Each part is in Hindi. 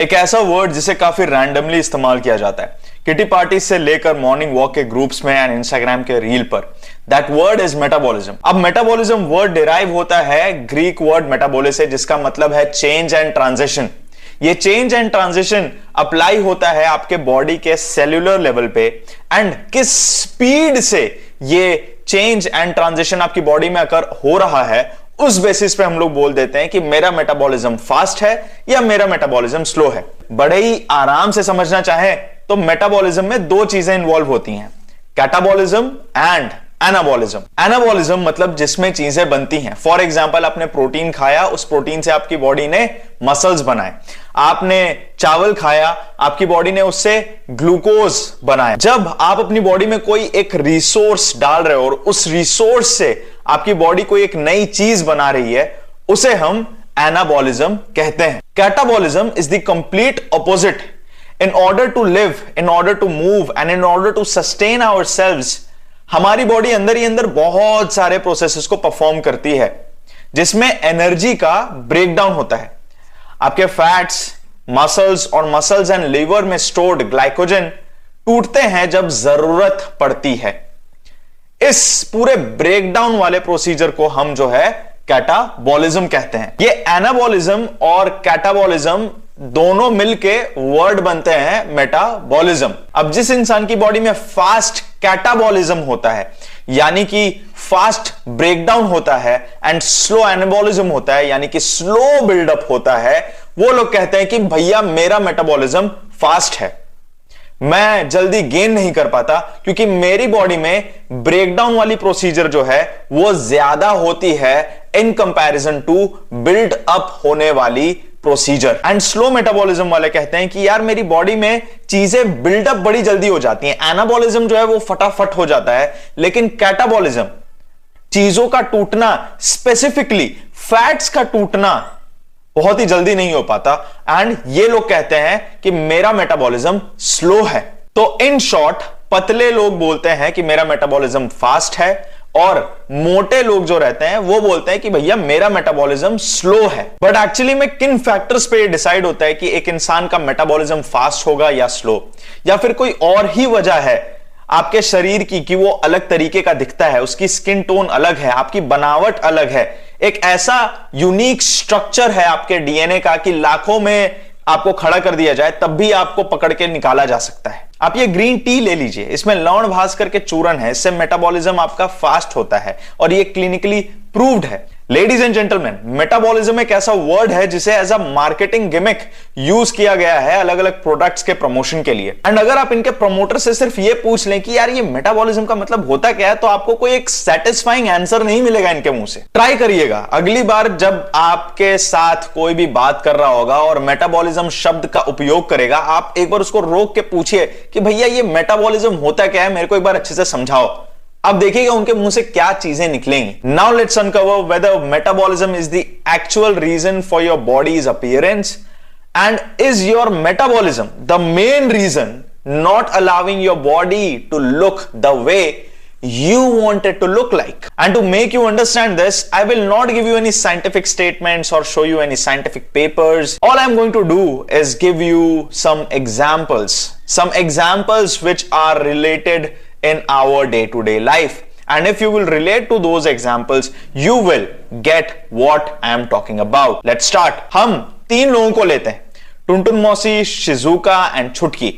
एक ऐसा वर्ड जिसे काफी रैंडमली इस्तेमाल किया जाता है किटी पार्टी से लेकर मॉर्निंग वॉक के ग्रुप्स में एंड इंस्टाग्राम के रील पर। That word is metabolism. अब मेटाबॉलिज्म वर्ड डिराइव होता है ग्रीक वर्ड मेटाबोलिस से, जिसका मतलब है चेंज एंड ट्रांजिशन। ये चेंज एंड ट्रांजिशन अप्लाई होता है आपके बॉडी के सेल्यूलर लेवल पे, एंड किस स्पीड से ये चेंज एंड ट्रांजिशन आपकी बॉडी में अगर हो रहा है उस बेसिस पे हम लोग बोल देते हैं कि मेरा मेटाबॉलिज्म फास्ट है या मेरा मेटाबॉलिज्म स्लो है। बड़े ही आराम से समझना चाहे तो मेटाबॉलिज्म में दो चीजें इन्वॉल्व होती हैं, कैटाबॉलिज्म एंड एनाबॉलिज्म। एनाबॉलिज्म मतलब जिसमें चीजें बनती हैं। फॉर एग्जांपल आपने प्रोटीन खाया, उस प्रोटीन से आपकी बॉडी ने मसल्स बनाए। आपने चावल खाया, आपकी बॉडी ने उससे ग्लूकोज बनाया। जब आप अपनी बॉडी में कोई एक रिसोर्स डाल रहे हो और उस रिसोर्स से आपकी बॉडी कोई एक नई चीज बना रही है, उसे हम एनाबॉलिज्म कहते हैं। Catabolism is the complete opposite. In order to live, in order to move and in order to sustain ourselves, हमारी बॉडी अंदर ही अंदर बहुत सारे प्रोसेसेस को परफॉर्म करती है जिसमें एनर्जी का ब्रेकडाउन होता है। आपके फैट्स, मसल्स और मसल्स एंड लीवर में स्टोर्ड ग्लाइकोजन टूटते हैं जब जरूरत पड़ती है। इस पूरे ब्रेकडाउन वाले प्रोसीजर को हम जो है कैटाबॉलिज्म कहते हैं। ये एनाबॉलिज्म और कैटाबॉलिज्म दोनों मिलके वर्ड बनते हैं मेटाबॉलिज्म। अब जिस इंसान की बॉडी में फास्ट कैटाबॉलिज्म होता है, यानी कि फास्ट ब्रेकडाउन होता है, एंड स्लो एनाबॉलिज्म होता है, यानी कि स्लो बिल्डअप होता है, वो लोग कहते हैं कि भैया मेरा मेटाबॉलिज्म फास्ट है, मैं जल्दी गेन नहीं कर पाता क्योंकि मेरी बॉडी में ब्रेकडाउन वाली प्रोसीजर जो है वो ज्यादा होती है in comparison to build up होने वाली प्रोसीजर। एंड स्लो मेटाबॉलिज्म वाले कहते हैं कि यार मेरी बॉडी में चीजें बिल्डअप बड़ी जल्दी हो जाती हैं। एनाबॉलिज्म जो है वो फटाफट हो जाता है, लेकिन कैटाबॉलिज्म चीजों का टूटना, स्पेसिफिकली फैट्स का टूटना बहुत ही जल्दी नहीं हो पाता। एंड ये लोग कहते हैं कि मेरा मेटाबॉलिज्म स्लो है। तो इन शॉर्ट पतले लोग बोलते हैं कि मेरा मेटाबॉलिज्म फास्ट है, और मोटे लोग जो रहते हैं वो बोलते हैं कि भैया मेरा मेटाबॉलिज्म स्लो है। बट एक्चुअली में किन फैक्टर्स पे डिसाइड होता है कि एक इंसान का मेटाबॉलिज्म फास्ट होगा या स्लो, या फिर कोई और ही वजह है आपके शरीर की कि वो अलग तरीके का दिखता है, उसकी स्किन टोन अलग है, आपकी बनावट अलग है, एक ऐसा यूनिक स्ट्रक्चर है आपके डीएनए का कि लाखों में आपको खड़ा कर दिया जाए तब भी आपको पकड़ के निकाला जा सकता है। आप ये ग्रीन टी ले लीजिए, इसमें लवण भास्कर के चूर्ण है, इससे मेटाबॉलिज्म आपका फास्ट होता है और ये क्लिनिकली प्रूव्ड है। लेडीज एंड जेंटलमैन, मेटाबॉलिज्म एक ऐसा वर्ड है जिसे as a marketing gimmick use किया गया है अलग अलग प्रोडक्ट्स के प्रमोशन के लिए। एंड अगर आप इनके प्रमोटर से सिर्फ ये पूछ लें कि यार ये मेटाबॉलिज्म का मतलब होता क्या है, तो आपको कोई एक सेटिस्फाइंग आंसर नहीं मिलेगा इनके मुंह से। ट्राई करिएगा, अगली बार जब आपके साथ कोई भी बात कर रहा होगा और मेटाबॉलिज्म शब्द का उपयोग करेगा, आप एक बार उसको रोक के पूछिए कि भैया ये मेटाबॉलिज्म होता क्या है, मेरे को एक बार अच्छे से समझाओ। अब देखिएगा उनके मुंह से क्या चीजें निकलेंगी। Now let's uncover whether metabolism is the actual reason for your body's appearance, and is your metabolism the main reason not allowing your body to look the way you want it to look like. And to make you understand this, I will not give you any scientific statements or show you any scientific papers. All I'm going to do is give you some examples which are related in our day-to-day life. And if you will relate to those examples, you will get what I am talking about. Let's start. हम तीन लोगों को लेते हैं, टुनटुन मौसी, शिजुका एंड छुटकी।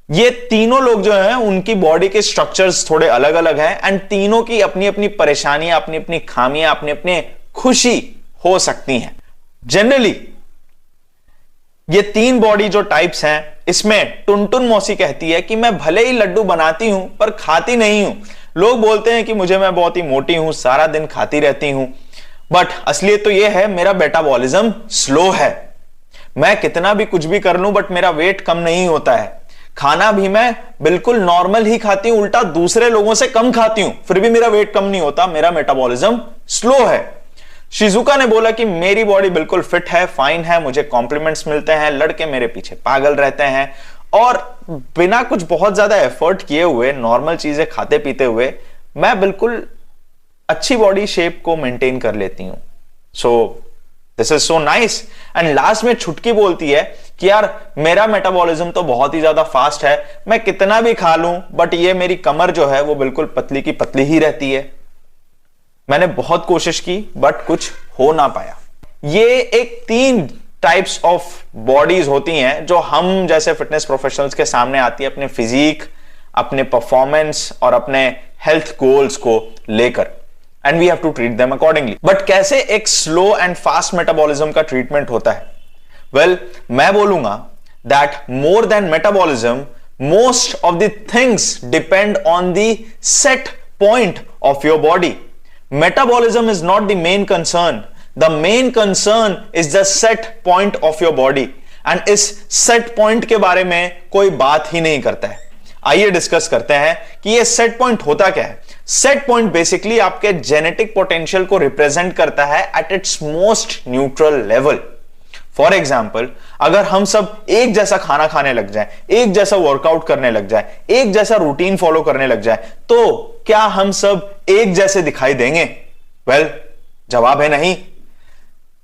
ये तीनों लोग जो हैं उनकी बॉडी के स्ट्रक्चर्स थोड़े अलग अलग हैं, एंड तीनों की अपनी अपनी परेशानियां, अपनी अपनी खामियां, अपनी अपनी खुशी हो सकती हैं। जनरली ये तीन बॉडी जो टाइप्स हैं, इसमें टुनटुन मौसी कहती है कि मैं भले ही लड्डू बनाती हूं पर खाती नहीं हूं। लोग बोलते हैं कि मैं बहुत ही मोटी हूं, सारा दिन खाती रहती हूं, बट असलियत तो यह है मेरा मेटाबॉलिज्म स्लो है। मैं कितना भी कुछ भी कर लूं बट मेरा वेट कम नहीं होता है। खाना भी मैं बिल्कुल नॉर्मल ही खाती हूं, उल्टा दूसरे लोगों से कम खाती हूं, फिर भी मेरा वेट कम नहीं होता, मेरा मेटाबॉलिज्म स्लो है। शिजुका ने बोला कि मेरी बॉडी बिल्कुल फिट है, फाइन है, मुझे कॉम्प्लीमेंट्स मिलते हैं, लड़के मेरे पीछे पागल रहते हैं, और बिना कुछ बहुत ज्यादा एफर्ट किए हुए, नॉर्मल चीजें खाते पीते हुए मैं बिल्कुल अच्छी बॉडी शेप को मेंटेन कर लेती हूं। So this is so nice. And last में छुटकी बोलती है कि यार मेरा मेटाबॉलिज्म तो बहुत ही ज्यादा फास्ट है, मैं कितना भी खा लूं बट ये मेरी कमर जो है वो बिल्कुल पतली की पतली ही रहती है। मैंने बहुत कोशिश की बट कुछ हो ना पाया। ये एक 3 टाइप्स ऑफ बॉडीज होती हैं जो हम जैसे फिटनेस प्रोफेशनल्स के सामने आती है अपने फिजिक, अपने परफॉर्मेंस और अपने हेल्थ गोल्स को लेकर, and we have to treat them accordingly. But कैसे एक स्लो एंड फास्ट मेटाबॉलिज्म का ट्रीटमेंट होता है? वेल, मैं बोलूंगा that more than metabolism, most of the things depend on the set point of your body. Metabolism is not the main concern. The main concern is the set point of your body. And इस set point के बारे में कोई बात ही नहीं करता है। आइए डिस्कस करते हैं कि ये set point होता क्या है। Set point बेसिकली आपके जेनेटिक पोटेंशियल को रिप्रेजेंट करता है at its most neutral level. For example, अगर हम सब एक जैसा खाना खाने लग जाए, एक जैसा वर्कआउट करने लग जाए, एक जैसा रूटीन फॉलो करने लग जाए, तो क्या हम सब एक जैसे दिखाई देंगे? वेल, जवाब है नहीं।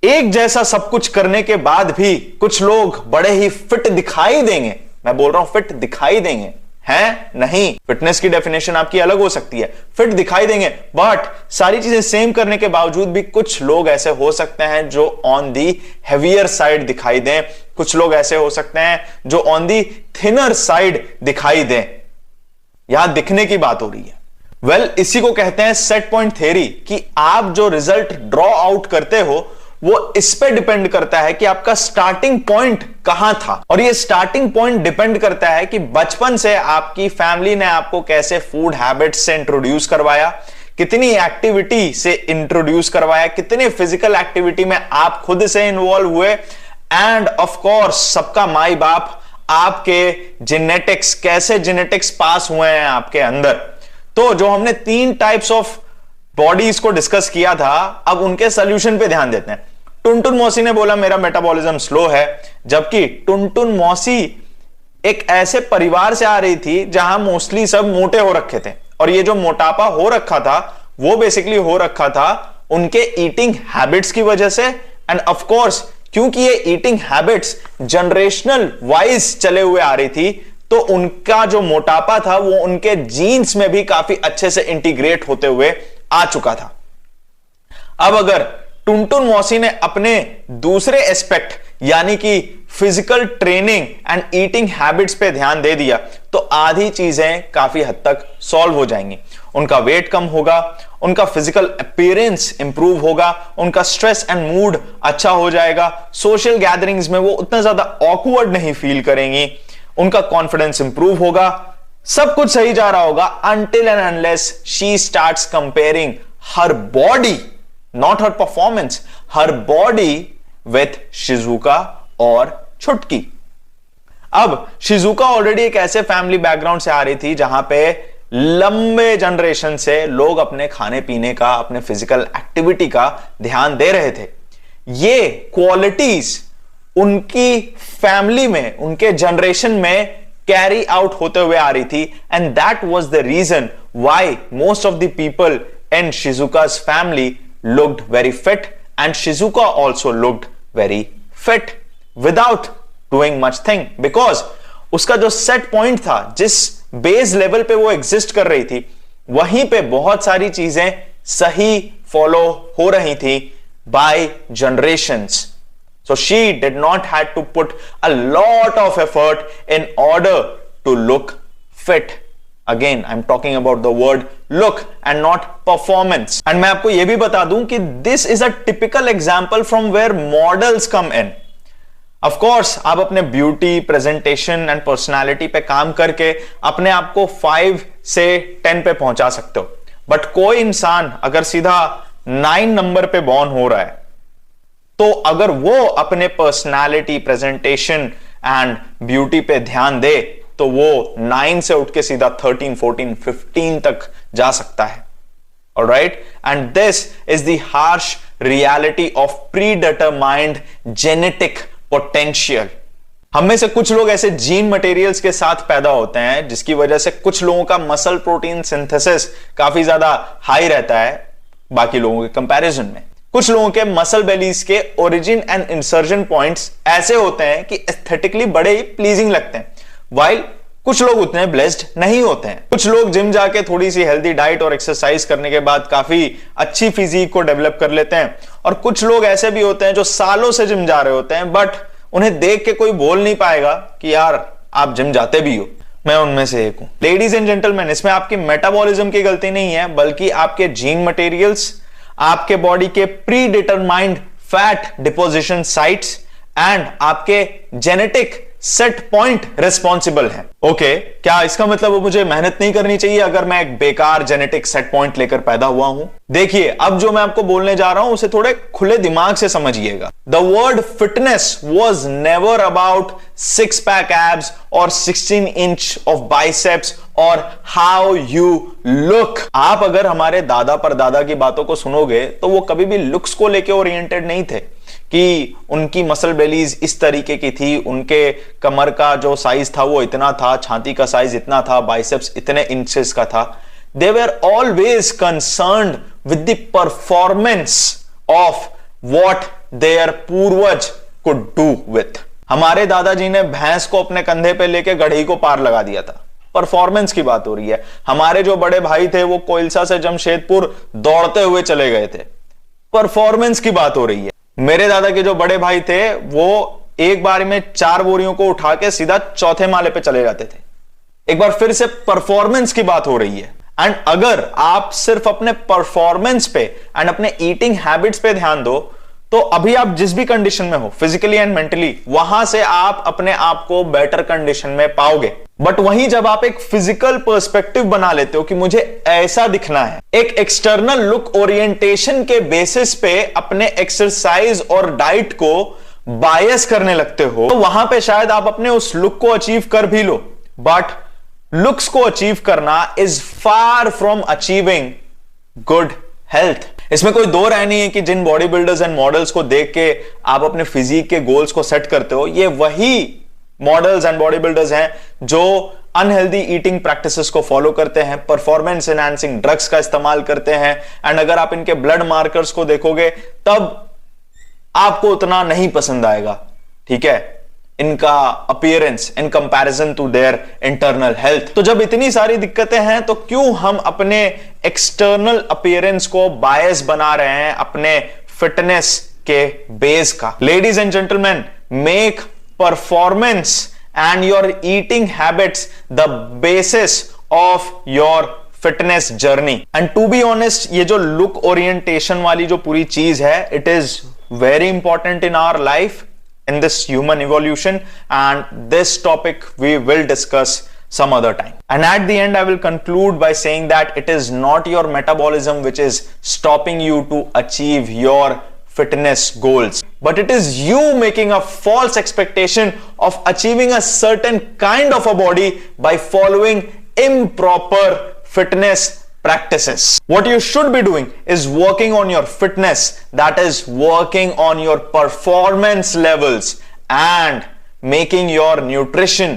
एक जैसा सब कुछ करने के बाद भी कुछ लोग बड़े ही फिट दिखाई देंगे। मैं बोल रहा हूं फिट दिखाई देंगे, हैं? नहीं। फिटनेस की डेफिनेशन आपकी अलग हो सकती है। फिट दिखाई देंगे बट सारी चीजें सेम करने के बावजूद भी कुछ लोग ऐसे हो सकते हैं जो ऑन दी हेवियर साइड दिखाई दें, कुछ लोग ऐसे हो सकते हैं जो ऑन दी थिनर साइड दिखाई दें। यहां दिखने की बात हो रही है। वेल, इसी को कहते हैं सेट पॉइंट थ्योरी, कि आप जो रिजल्ट ड्रॉ आउट करते हो वो इस पे डिपेंड करता है कि आपका स्टार्टिंग पॉइंट कहां था। और ये स्टार्टिंग पॉइंट डिपेंड करता है कि बचपन से आपकी फैमिली ने आपको कैसे फूड हैबिट्स से इंट्रोड्यूस करवाया, कितनी एक्टिविटी से इंट्रोड्यूस करवाया, कितने फिजिकल एक्टिविटी में आप खुद से इन्वॉल्व हुए, एंड ऑफ कोर्स सबका माई बाप आपके जेनेटिक्स, कैसे जेनेटिक्स पास हुए हैं आपके अंदर। तो जो हमने 3 टाइप्स ऑफ बॉडीज को डिस्कस किया था, अब उनके सोल्यूशन पे ध्यान देते हैं। टुनटुन मौसी ने बोला मेरा मेटाबॉलिज्म स्लो है, जबकि टुनटुन मौसी एक ऐसे परिवार से आ रही थी जहां मोस्टली सब मोटे हो रखे थे, और ये जो मोटापा हो रखा था वो बेसिकली हो रखा था उनके ईटिंग हैबिट्स की वजह से। एंड ऑफ कोर्स क्योंकि ये ईटिंग हैबिट्स जनरेशनल वाइज चले हुए आ रही थी, तो उनका जो मोटापा था वो उनके जीन्स में भी काफी अच्छे से इंटीग्रेट होते हुए आ चुका था। अब अगर टुनटुन मौसी ने अपने दूसरे एस्पेक्ट यानी कि physical training and eating habits पे ध्यान दे दिया, तो आधी चीजें काफी हद तक सॉल्व हो जाएंगी। उनका वेट कम होगा, उनका फिजिकल अपीयरेंस इंप्रूव होगा, उनका स्ट्रेस एंड मूड अच्छा हो जाएगा, सोशल गैदरिंग्स में वो उतना ज्यादा ऑकवर्ड नहीं फील करेंगी, उनका कॉन्फिडेंस इंप्रूव होगा, सब कुछ सही जा रहा होगा until and unless she starts comparing her body, not her performance, her body with Shizuka और छुटकी। अब शिजुका ऑलरेडी एक ऐसे फैमिली बैकग्राउंड से आ रही थी जहां पे लंबे जनरेशन से लोग अपने खाने पीने का, अपने फिजिकल एक्टिविटी का ध्यान दे रहे थे। ये क्वालिटीज उनकी फैमिली में, उनके जनरेशन में कैरी आउट होते हुए आ रही थी, and that was the reason why most of the people in Shizuka's family looked very fit, and Shizuka also looked very fit without doing much thing, because उसका जो सेट पॉइंट था, जिस बेस लेवल पे वो एग्जिस्ट कर रही थी, वहीं पे बहुत सारी चीजें सही फॉलो हो रही थी by generations. So she did not had to put a lot of effort in order to look fit. Again, I'm talking about the word look and not performance. And मैं आपको ये भी बता दूं कि this is a typical example from where models come in. Of course, आप अपने ब्यूटी, प्रेजेंटेशन एंड पर्सनालिटी पे काम करके अपने आप को 5 से 10 पे पहुंचा सकते हो, बट कोई इंसान अगर सीधा 9 नंबर पे बॉर्न हो रहा है, तो अगर वो अपने पर्सनालिटी, प्रेजेंटेशन एंड ब्यूटी पे ध्यान दे, तो वो 9 से उठ के सीधा 13, 14, 15 तक जा सकता है. Alright, and this is the harsh reality of predetermined genetic potential. हम में से कुछ लोग ऐसे जीन मटेरियल्स के साथ पैदा होते हैं जिसकी वजह से कुछ लोगों का मसल प्रोटीन सिंथेसिस काफी ज्यादा हाई रहता है बाकी लोगों के कंपैरिजन में. कुछ लोगों के मसल बेलीज के ओरिजिन एंड इंसर्जन पॉइंट्स ऐसे होते हैं कि एस्थेटिकली बड़े ही प्लीजिंग लगते हैं, वाइल कुछ लोग उतने ब्लेस्ड नहीं होते हैं। कुछ लोग जिम जाके थोड़ी सी हेल्दी डाइट और एक्सरसाइज करने के बाद काफी अच्छी फिजिक को डेवलप कर लेते हैं, और कुछ लोग ऐसे भी होते हैं जो सालों से जिम जा रहे होते हैं बट उन्हें देख के कोई बोल नहीं पाएगा कि यार आप जिम जाते भी हो। मैं उनमें से एक हूं। लेडीज एंड जेंटलमैन, इसमें आपकी मेटाबॉलिज्म की गलती नहीं है, बल्कि आपके जीन मटेरियल्स, आपके बॉडी के pre determined fat deposition sites and आपके जेनेटिक सेट पॉइंट रिस्पॉन्सिबल है। ओके, क्या इसका मतलब मुझे मेहनत नहीं करनी चाहिए अगर मैं एक बेकार जेनेटिक सेट पॉइंट लेकर पैदा हुआ हूं? देखिए, अब जो मैं आपको बोलने जा रहा हूं उसे थोड़े खुले दिमाग से समझिएगा। The word fitness was never about 6 pack abs और 16 इंच ऑफ बाइसेप्स और हाउ यू लुक। आप अगर हमारे दादा परदादा की बातों को सुनोगे तो वो कभी भी लुक्स को लेके ओरिएंटेड नहीं थे कि उनकी मसल बेलीज इस तरीके की थी, उनके कमर का जो साइज था वो इतना था, छाती का साइज इतना था, बाइसेप्स इतने इंचेस का था। They were always concerned with the performance of what their पूर्वज कुड डू विथ। हमारे दादाजी ने भैंस को अपने कंधे पे लेके गढ़ी को पार लगा दिया था। परफॉर्मेंस की बात हो रही है। हमारे जो बड़े भाई थे वो कोयलसा से जमशेदपुर दौड़ते हुए चले गए थे। परफॉर्मेंस की बात हो रही है। मेरे दादा के जो बड़े भाई थे वो एक बार में 4 बोरियों को उठा के सीधा चौथे माले पे चले जाते थे। एक बार फिर से परफॉर्मेंस की बात हो रही है। एंड अगर आप सिर्फ अपने परफॉर्मेंस पे एंड अपने ईटिंग हैबिट्स पे ध्यान दो तो अभी आप जिस भी कंडीशन में हो, फिजिकली एंड मेंटली, वहां से आप अपने आप को बेटर कंडीशन में पाओगे। बट वहीं जब आप एक फिजिकल पर्सपेक्टिव बना लेते हो कि मुझे ऐसा दिखना है, एक एक्सटर्नल लुक ओरिएंटेशन के बेसिस पे अपने एक्सरसाइज और डाइट को बायस करने लगते हो, तो वहां पे शायद आप अपने उस लुक को अचीव कर भी लो, बट लुक्स को अचीव करना is far from achieving good health. इसमें कोई दो राय नहीं है कि जिन बॉडी बिल्डर्स एंड मॉडल्स को देख के आप अपने फिजिक के गोल्स को सेट करते हो, ये वही मॉडल्स एंड बॉडी बिल्डर्स हैं जो अनहेल्दी ईटिंग प्रैक्टिसेस को फॉलो करते हैं, परफॉर्मेंस एनहांसिंग ड्रग्स का इस्तेमाल करते हैं। एंड अगर आप इनके ब्लड मार्कर्स को देखोगे तब आपको उतना नहीं पसंद आएगा, ठीक है, इनका appearance in comparison to their internal health. तो जब इतनी सारी दिक्कतें हैं तो क्यों हम अपने एक्सटर्नल अपीयरेंस को बायस बना रहे हैं अपने फिटनेस के बेस का? Ladies and gentleman, make performance and your eating habits the basis of your fitness journey. And to be honest, ये जो लुक ओरिएंटेशन वाली जो पूरी चीज है, it is very important in our life, in this human evolution, and this topic we will discuss some other time. And at the end I will conclude by saying that it is not your metabolism which is stopping you to achieve your fitness goals, but it is you making a false expectation of achieving a certain kind of a body by following improper fitness practices. What you should be doing is working on your fitness, that is working on your performance levels and making your nutrition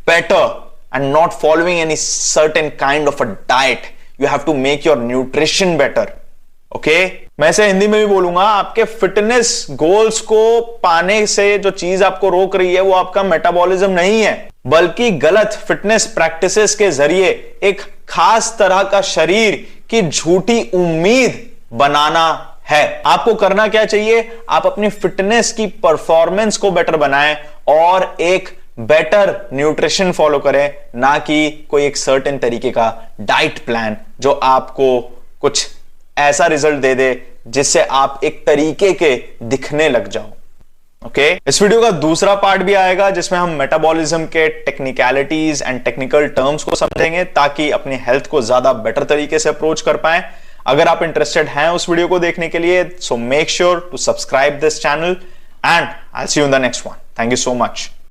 better and not following any certain kind of a diet. You have to make your nutrition better. Okay? मैं इसे हिंदी में भी बोलूंगा, आपके फिटनेस गोल्स को पाने से जो चीज आपको रोक रही है वो आपका मेटाबॉलिज्म नहीं है, बल्कि गलत फिटनेस प्रैक्टिसेस के जरिए एक खास तरह का शरीर की झूठी उम्मीद बनाना है। आपको करना क्या चाहिए? आप अपनी फिटनेस की परफॉर्मेंस को बेटर बनाएं और एक बेटर न्यूट्रिशन फॉलो करें, ना कि कोई एक सर्टेन तरीके का डाइट प्लान जो आपको कुछ ऐसा रिजल्ट दे दे जिससे आप एक तरीके के दिखने लग जाओ। ओके, इस वीडियो का दूसरा पार्ट भी आएगा जिसमें हम मेटाबॉलिज्म के टेक्निकलिटीज एंड टेक्निकल टर्म्स को समझेंगे ताकि अपनी हेल्थ को ज्यादा बेटर तरीके से अप्रोच कर पाएं। अगर आप इंटरेस्टेड हैं उस वीडियो को देखने के लिए, so make sure to subscribe this channel and I will see you in the next one. Thank you so much.